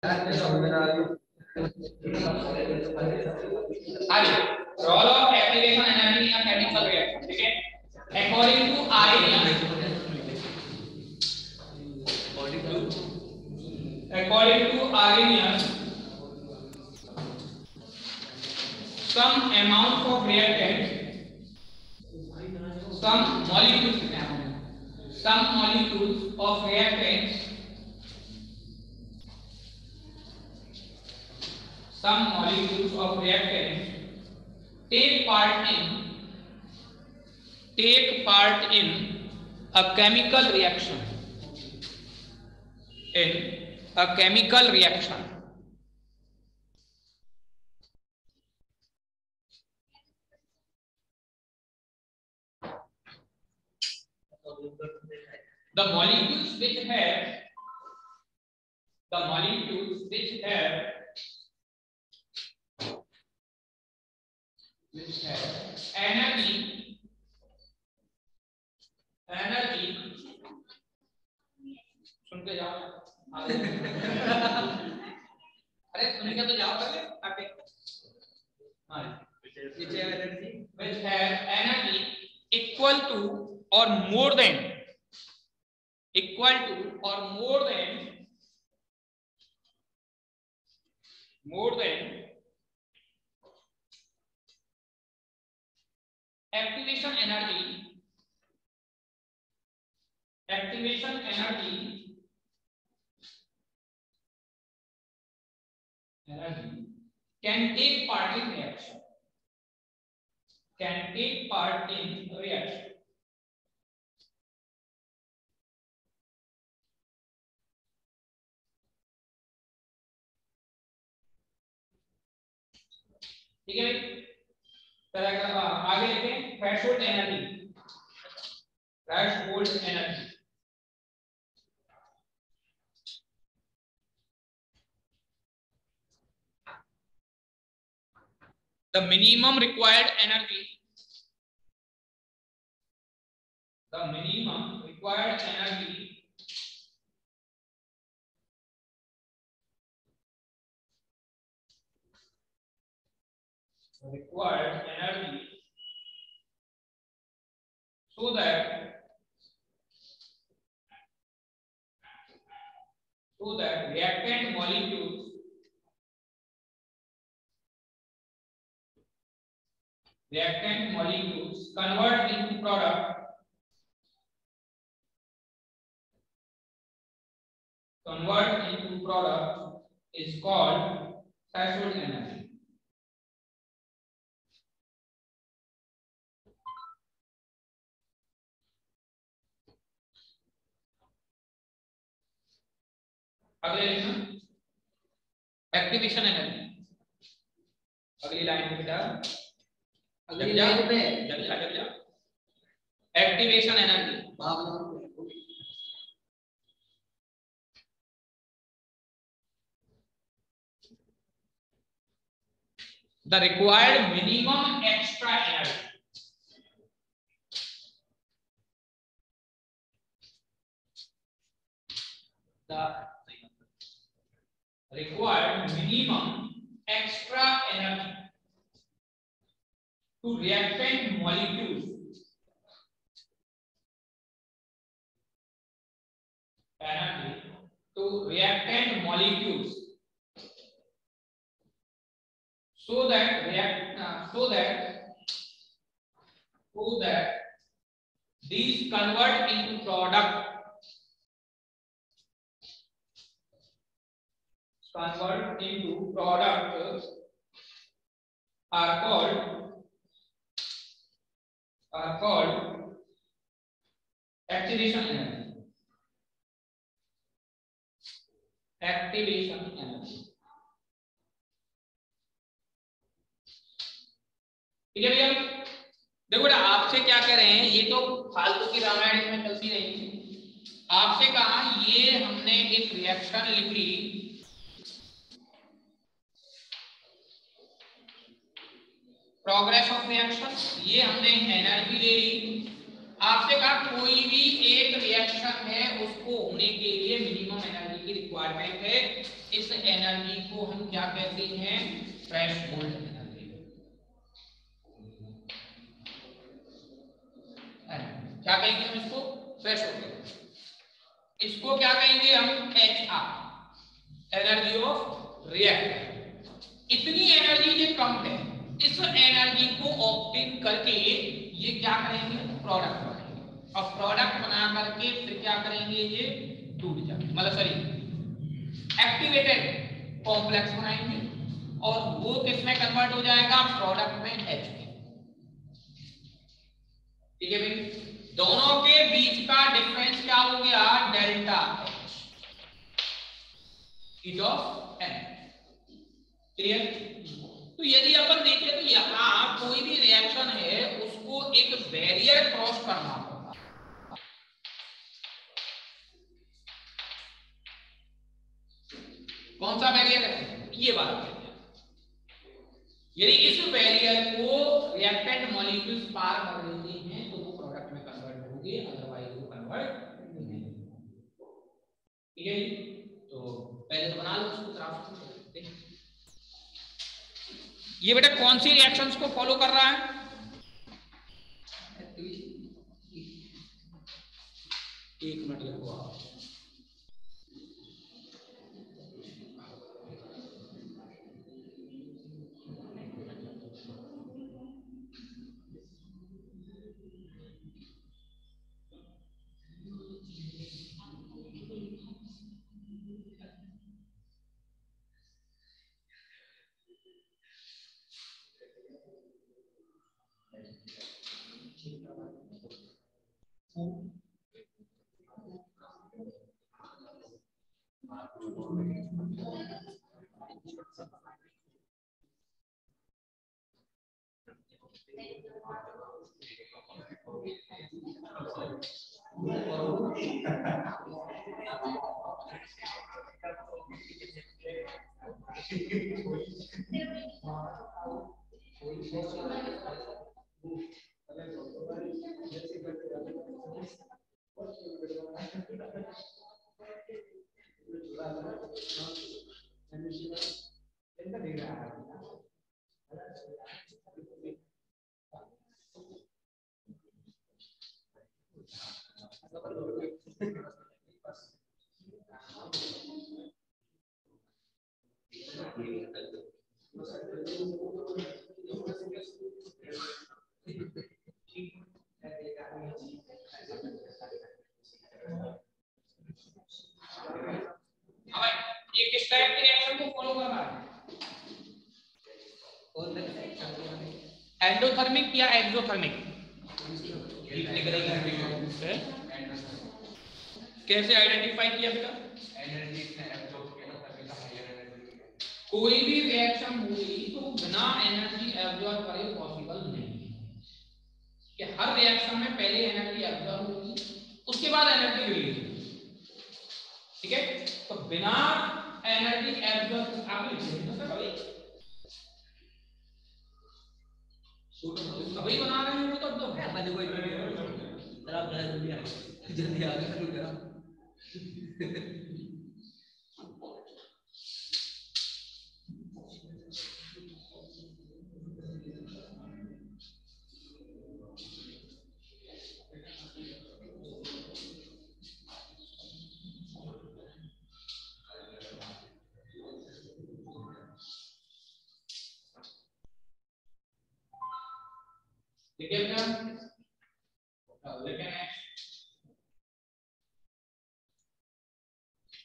आगे role of activation energy in chemical reaction, ठीक है। According to Arrhenius, some amount of reactant, some molecules of reactants, take part in a chemical reaction, the molecules which have energy सुन के जाओ अरे सुन के तो जाओ पहले ताकि हाँ which have energy equal to or more than activation energy can take part in reaction, ठीक है भाई। आगे लिखते हैं threshold energy. The minimum required energy so that reactant molecules convert into product is called threshold energy। अगले लिखना activation energy. अगली line में बेटा, अगली लाइन पे जल्दी जा activation energy. The required minimum extra energy to reactant molecules so that these convert into product are called activation energy। ठीक है भैया। देखो बेटा, आपसे क्या कह रहे हैं, ये तो फालतू की रामायण इसमें चलती रहेगी। आपसे कहा ये हमने एक रिएक्शन लिखी, प्रोग्रेस ऑफ रिएक्शन, ये हमने एनर्जी ले ली। आपसे कहा कोई भी एक रिएक्शन है उसको होने के लिए मिनिमम एनर्जी की रिक्वायरमेंट है। इस एनर्जी को हम क्या कहते हैं? Threshold energy. क्या कहेंगे हम इसको? थ्रेशोल्ड। इसको क्या कहेंगे हम? HR, energy of reaction. इतनी एनर्जी ये कम है, इस एनर्जी को ऑब्टेन करके ये क्या करेंगे? प्रोडक्ट बनाएंगे, और प्रोडक्ट बना करके फिर क्या करेंगे? ये टूट जाएंगे, मतलब सॉरी एक्टिवेटेड कॉम्प्लेक्स बनाएंगे, और वो किस में कन्वर्ट हो जाएगा? प्रोडक्ट में H में। ठीक है भाई, दोनों के बीच का डिफरेंस क्या हो गया? Delta H, heat of N। Clear? तो यदि अपन देखें तो यहां कोई भी रिएक्शन है उसको एक बैरियर क्रॉस करना होगा। कौन सा बैरियर है? ये वाला बैरियर। यदि इस बैरियर को रिएक्टेंट मॉलिक्यूल्स पार कर लेते हैं तो वो प्रोडक्ट में कन्वर्ट होंगे, अदरवाइज वो कन्वर्ट नहीं होंगे। ठीक है जी? तो पहले तो बना लो उसको ग्राफ। ये बेटा कौन सी रिएक्शंस को फॉलो कर रहा है? एक मिनट लिखो आप। ये किस टाइप के रिएक्शन को फॉलो कर रहा है? एंडोथर्मिक या एक्सोथर्मिक? कैसे आइडेंटिफाई किया बेटा? कोई भी रिएक्शन हुई तो बिना एनर्जी एब्जॉर्ब करे पॉसिबल नहीं है कि हर रिएक्शन में पहले एनर्जी एब्जॉर्ब होगी, उसके बाद एनर्जी रिलीज होगी। ठीक है? तो बिना एनर्जी एब्जॉर्ब आप लिखेंगे तो सर अभी बना रहे हैं तो मैंने कोई तरफ जल्दी आ गया। ठीक है क्या?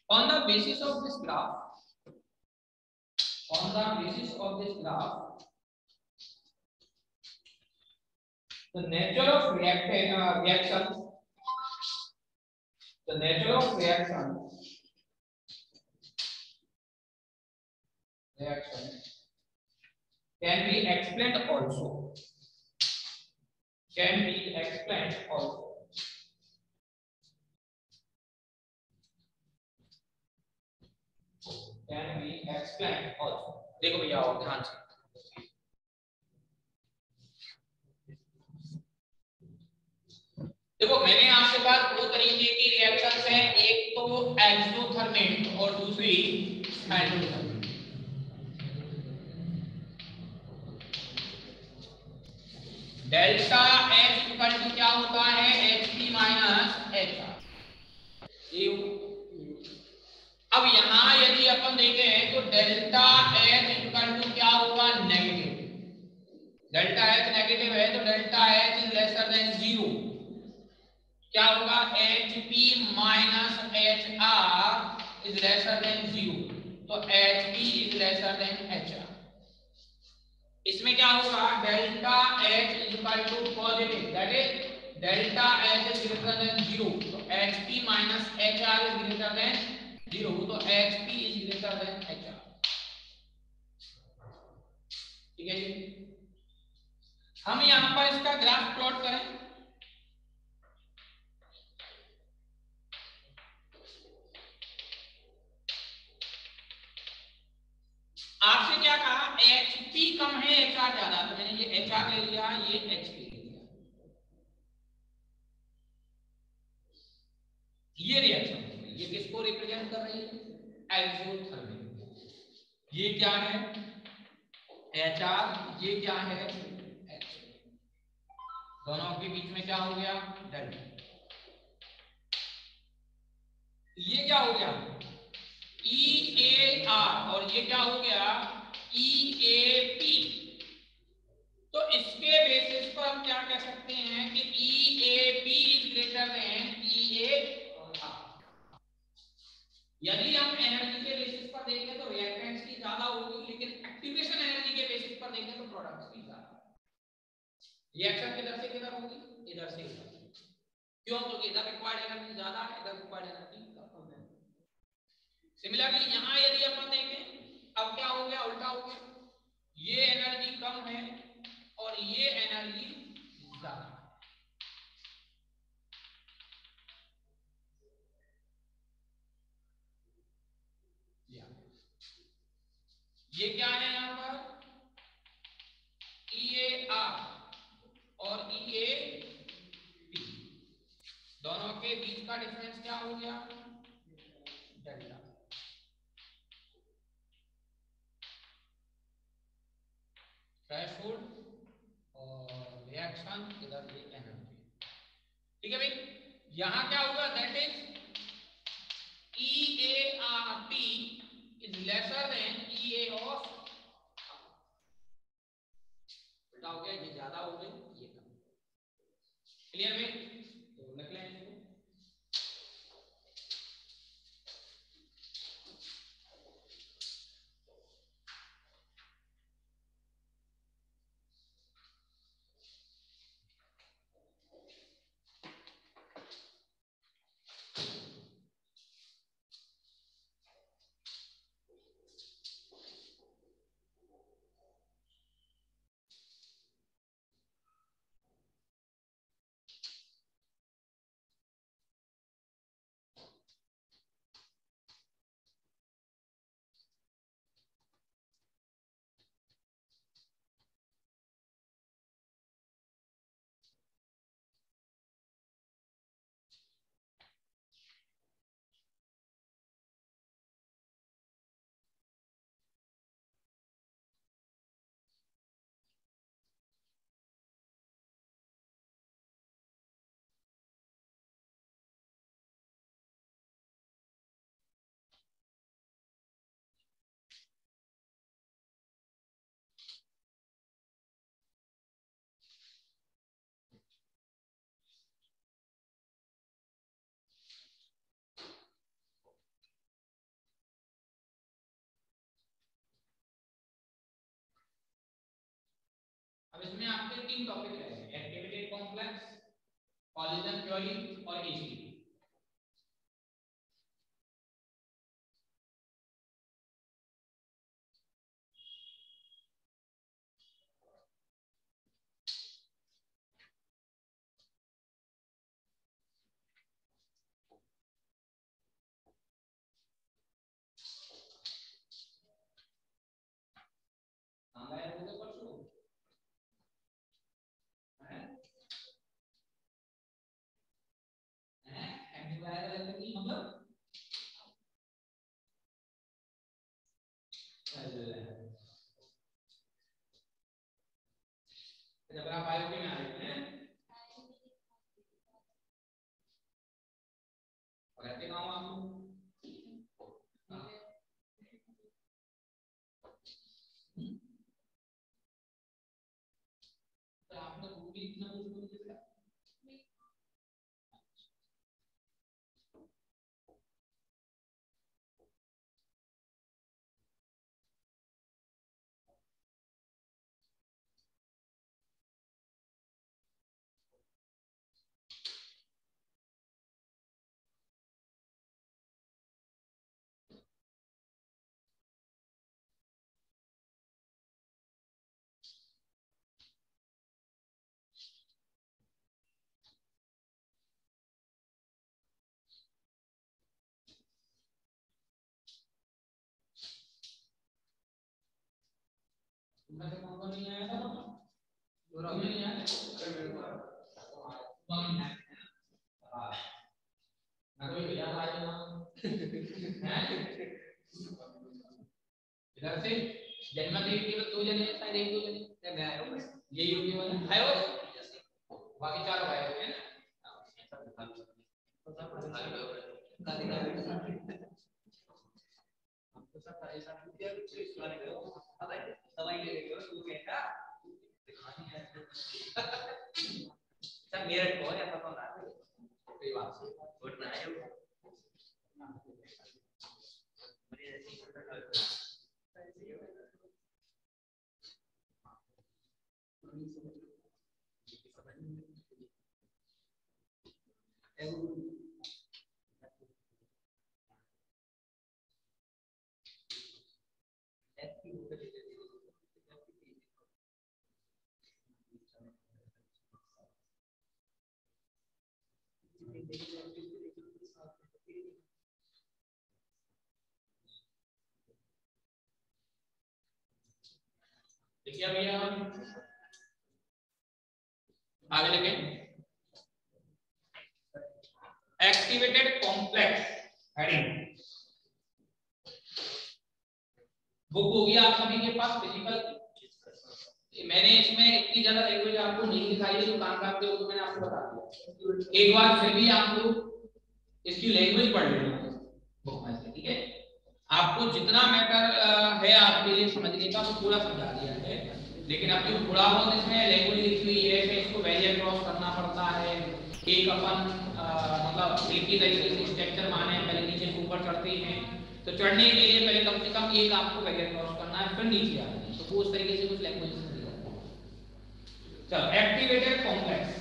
On the basis of this graph, on the basis of this graph, the nature of reaction, the nature of reaction can be explained also. Can be explained also. Can be explained also. देखो भैया और ध्यान से, देखो मैंने आपके पास दो तरीके की रिएक्शंस हैं, एक तो एक्सोथर्मिक और दूसरी endothermic. Delta H equal to क्या होता है, H P minus H R. अब यहां यदि अपन देखें तो डेल्टा एच इक्वल टू क्या होगा, नेगेटिव। डेल्टा एच नेगेटिव है तो delta H is lesser than zero. क्या होगा, H P minus H R is lesser than zero, तो H P is lesser than H R. इसमें क्या होगा, delta H is equal to positive, that is delta H is greater than zero, तो H P minus H R is greater than zero, तो H P is greater than H R. ठीक है जी। हम यहां पर इसका ग्राफ प्लॉट करें। आपसे क्या कहा, एच पी कम है एच आर ज्यादा, तो मैंने ये एच आर ले लिया, ये एच पी ले लिया। ये रिएक्शन हो गई, ये किसको रिप्रेजेंट कर रही है, एक्सोथर्मिक। ये क्या है, एच आर, ये क्या है, एच। दोनों के बीच में क्या हो गया, डेल्टा। ये क्या हो गया, ई ए आर, और ये क्या हो गया, ई ए पी। तो इसके बेसिस पर हम क्या कह सकते हैं कि E A P is greater than E A R. यदि हम एनर्जी के बेसिस पर देखें तो रिएक्टेंट्स की ज्यादा होगी, लेकिन एक्टिवेशन एनर्जी के बेसिस पर देखें तो प्रोडक्ट्स की ज्यादा। रिएक्शन किधर से किधर होगी, इधर से इधर। क्यों, क्योंकि इधर रिक्वायर्ड एनर्जी ज्यादा है, इधर रिक्वायर्ड एनर्जी कम है। सिमिलरली यहां यदि अपन देखें, अब क्या हो गया, उल्टा हो गया, ये एनर्जी कम है और ये एनर्जी ज्यादा। ये क्या है यहां पर, ई ए आर और ई ए पी, दोनों के बीच का डिफरेंस क्या हो गया, डेल्टा। थ्रेशोल्ड और रिएक्शन, इधर ये एनर्जी। ठीक है भाई, यहां क्या होगा, that is E A R P is lesser then E A of, उल्टा हो गया, ये ज्यादा हो गए, ये कम। क्लियर भाई, तो लिख लें इसको। अब इसमें आपके तीन टॉपिक रहेंगे, एक्टिविटी कॉम्प्लेक्स, कॉलिजन थ्योरी और एसीडी। जब आप बायोलॉजी में आ रहे हैं और ऐसे काम आपको तो आपने वो भी इतना कुछ बोल दिया। तुम्हारे कौन नहीं आया था पूरा नहीं आया अरे मेरे को कौन नहीं आया हां ना कोई भैया आ जाओ इधर से जन्मदिन केवल 2 जने शायद 1-2 जने मैं आया हूं यही होने वाला आयो बाकी 4 भाई हैं आपको सब ऐसा दिया कुछ इसवाने करो अब दवाई ले लो तू कहता दिखानी है सब मेरे को है पता ना कोई बात से वोट ना आयो मेरे ऐसी देखिए भैया आगे लिखें एक्टिवेटेड कॉम्प्लेक्स हेडिंग बुक होगी आप सभी के पास फिजिकल मैंने इसमें इतनी ज्यादा लैंग्वेज आपको नहीं दिखाई है जो काम करते हो तो मैंने आपको बता दिया एक बार फिर भी आप लोग इसकी लैंग्वेज पढ़ लेना बुक में से ठीक है आपको जितना मैटर है आपके लिए समझने का वो पूरा समझा दिया है लेकिन अब जो थोड़ा बहुत इसमें लैंग्वेज लिखी हुई है कि इसको वैल्यू क्रॉस करना पड़ता है एक अपन मतलब एक ही तरीके से स्ट्रक्चर माने पहले नीचे से ऊपर चढ़ते हैं तो चढ़ने के लिए पहले कम से कम एक आपको वैल्यू क्रॉस करना है फिर नीचे आना है तो वो उस तरीके से कुछ लैंग्वेज चलो एक्टिवेटेड कॉम्प्लेक्स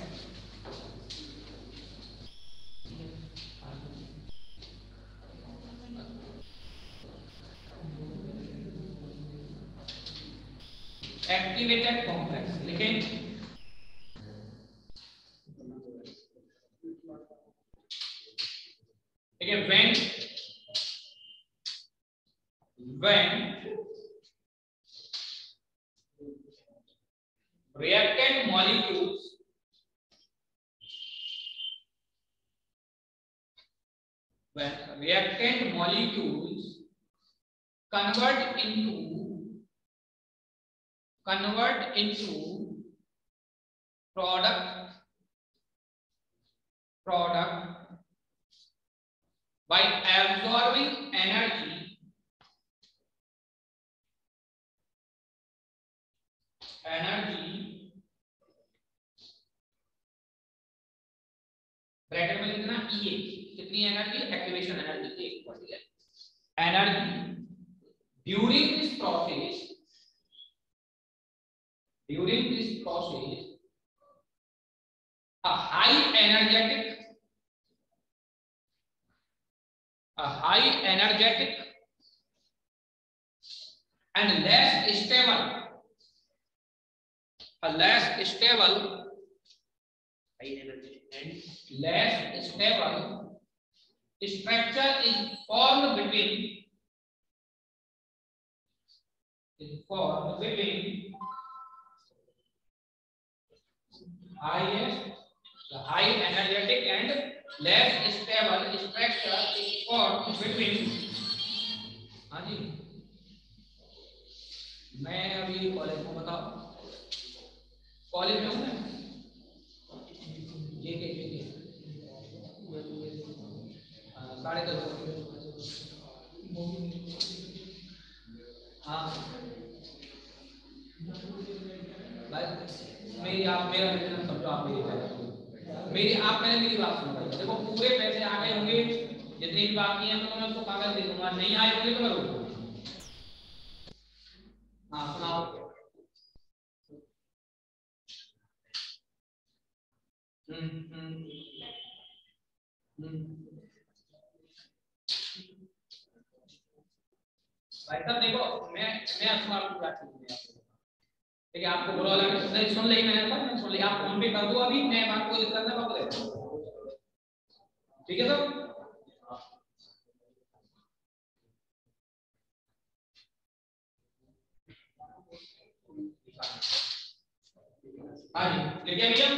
एक्टिवेटेड कॉम्प्लेक्स लिखें ठीक है when reactant molecules convert into product by absorbing energy bracket में लिखना E कितनी energy activation energy energy during this process a high energetic and less stable structure is formed between high energetic and less stable structure is formed between हाँ जी मैं अभी college में बताओ college में हूँ मैं, जेके 10:30। हाँ भाई, मेरी आप मेरा डिसीजन समझो, आप मेरी आप पहले मेरी बात सुनो भाई। देखो पूरे पैसे आ गए होंगे, जितने भी बाकी हैं तो मैं उसको कागज दे दूंगा, नहीं आए होंगे तो मैं रोक दूंगा। हाँ सुनाओ। भाई साहब देखो, मैं तुम्हारा पूरा ठीक है, आपको बुरा लगा नहीं, सुन ली मैंने, सब मैं सुन ली, आप फोन पे कर दो अभी, मैं बात को दिक्कत ना बात देता हूं, ठीक है सर। हाँ जी लिखिए भैया,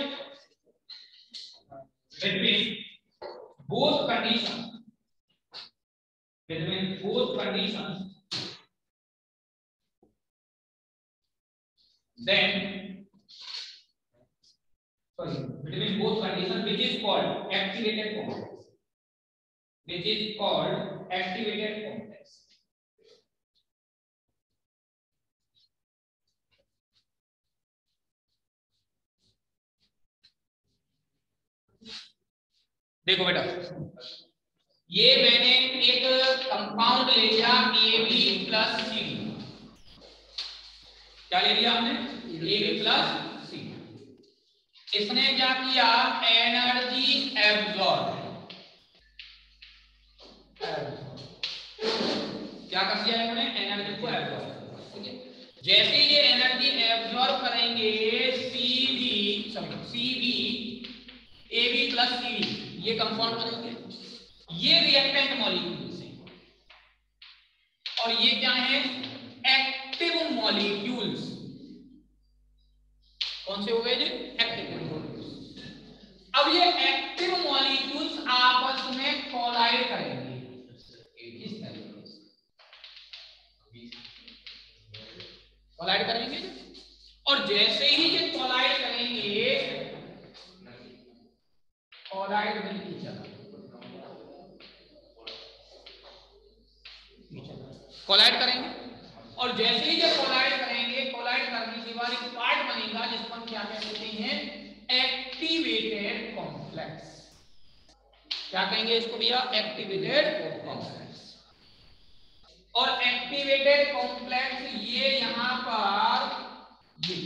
between both conditions, between both conditions, then sorry, between both conditions, which is called activated complex, which is called activated complex. देखो बेटा, ये मैंने एक कंपाउंड ले लिया AB प्लस सी, क्या ले लिया हमने, AB प्लस सी। इसने क्या किया, एनर्जी एब्जॉर्ब, क्या कर दिया इन्होंने, एनर्जी को एब्जॉर्ब, ठीक है। जैसे ये एनर्जी एब्जॉर्ब करेंगे सीबी AB प्लस सीडी, ये कंपाउंड बनेंगे, ये रिएक्टेंट मॉलिक्यूल्स हैं, और ये क्या है, एक्टिव मॉलिक्यूल्स। कौन से हो गए जी, एक्टिव मॉलिक्यूल्स। अब ये एक्टिव मॉलिक्यूल्स आपस में कोलाइड करेंगे इस तरीके से, कोलाइड करेंगे, और जैसे ही ये कोलाइड करेंगे, collide with each other, collide करेंगे, और जैसे ही जब कोलाइड करेंगे, कोलाइड करने के बाद एक पार्ट बनेगा जिसको हम क्या कहते हैं, एक्टिवेटेड कॉम्प्लेक्स। क्या कहेंगे इसको भैया, एक्टिवेटेड कॉम्प्लेक्स। और एक्टिवेटेड कॉम्प्लेक्स ये यहां पर ये,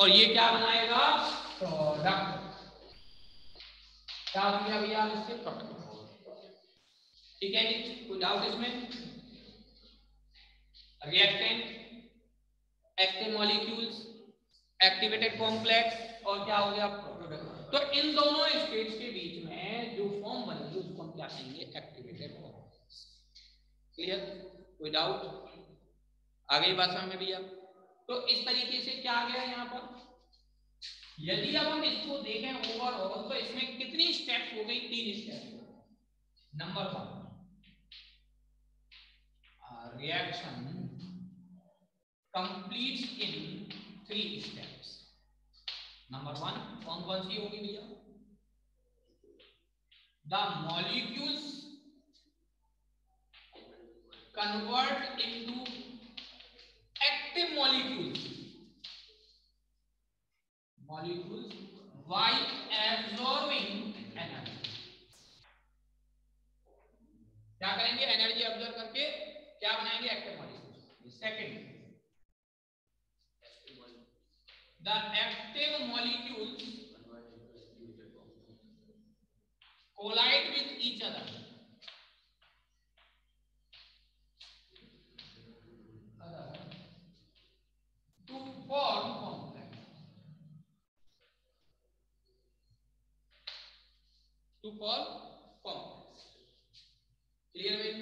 और ये क्या बनाएगा, प्रोडक्ट। क्या हो गया भैया इससे, प्रोडक्ट, ठीक है जी, कोई डाउट इसमें। Reactant, active molecules, activated complex, और क्या हो गया, प्रोडक्ट। तो इन दोनों स्टेट्स के बीच में जो फॉर्म बनेगी उसको हम क्या कहेंगे, एक्टिवेटेड कॉम्प्लेक्स। क्लियर, कोई डाउट, आ गई बात समझ में भैया। तो इस तरीके से क्या आ गया यहाँ पर, यदि अब हम इसको देखें ओवरऑल तो इसमें कितनी स्टेप्स हो गई, 3 steps. Number 1, reaction completes in 3 steps. Number 1 कौन कौन सी होगी भैया, the molecules convert into active molecules, molecules by absorbing energy। क्या करेंगे, एनर्जी ऑब्जर्व करके क्या बनाएंगे, active molecule. Second, the active molecules collide with each other to form complex, to form complex। Clear भाई।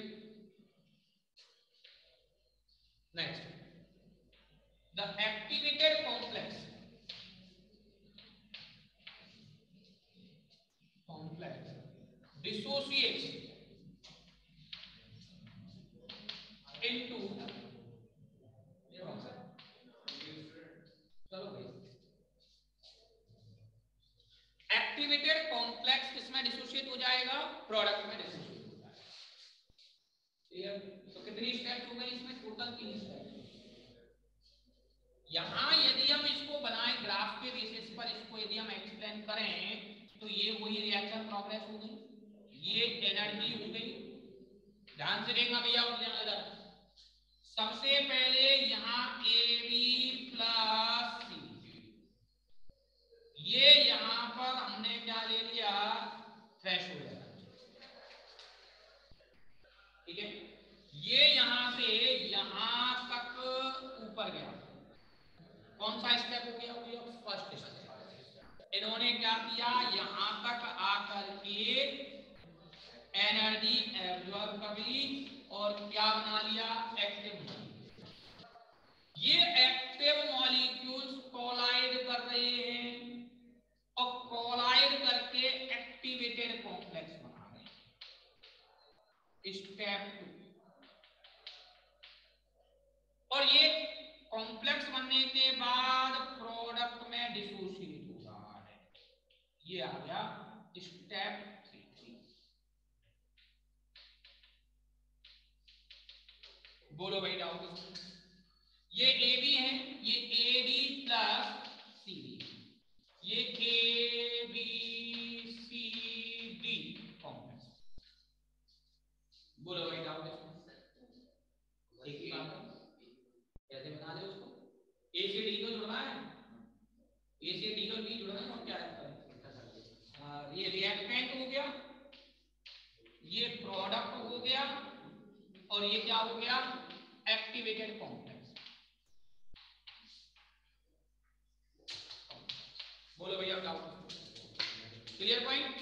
Next, the activated complex dissociates into, चलो भाई तो कितनी स्टेप्स हो गई इसमें? Total 3 steps. यहां यदि हम इसको बनाए ग्राफ के बेसिस पर, इसको यदि हम एक्सप्लेन करें तो ये वही रिएक्शन प्रोग्रेस हो गई, ये एनर्जी हो गई। ध्यान से देखना भैया और इधर सबसे पहले यहां AB प्लस C, ये यहां पर हमने क्या ले लिया? थ्रेशोल्ड, ठीक है। ये यहां से यहां तक ऊपर गया, कौन सा स्टेप हो गया? First step. इन्होंने क्या किया? यहां तक आकर के एनर्जी एब्जॉर्ब कर ली और क्या बना लिया? Active molecule. ये एक्टिव मॉलिक्यूल्स कोलाइड कर रहे हैं और कोलाइड करके एक्टिवेटेड कॉम्प्लेक्स बना रहे हैं, स्टेप 2। और ये कॉम्प्लेक्स बनने के बाद प्रोडक्ट में डिसोसिएट हो रहा है, ये आ गया स्टेप 3। बोलो भाई डाउट? ये AB है, ये AD प्लस CD, ये ABCD कॉम्प्लेक्स। बोलो भाई डाउट? एक ही बात है, कैसे बना ले उसको? A से D को जुड़ना है, A से D और B जुड़ना है, और क्या है? ये रिएक्टेंट हो गया, ये प्रोडक्ट हो गया, और ये क्या हो गया? Activated complex. बोलो भैया डाउट? Clear point?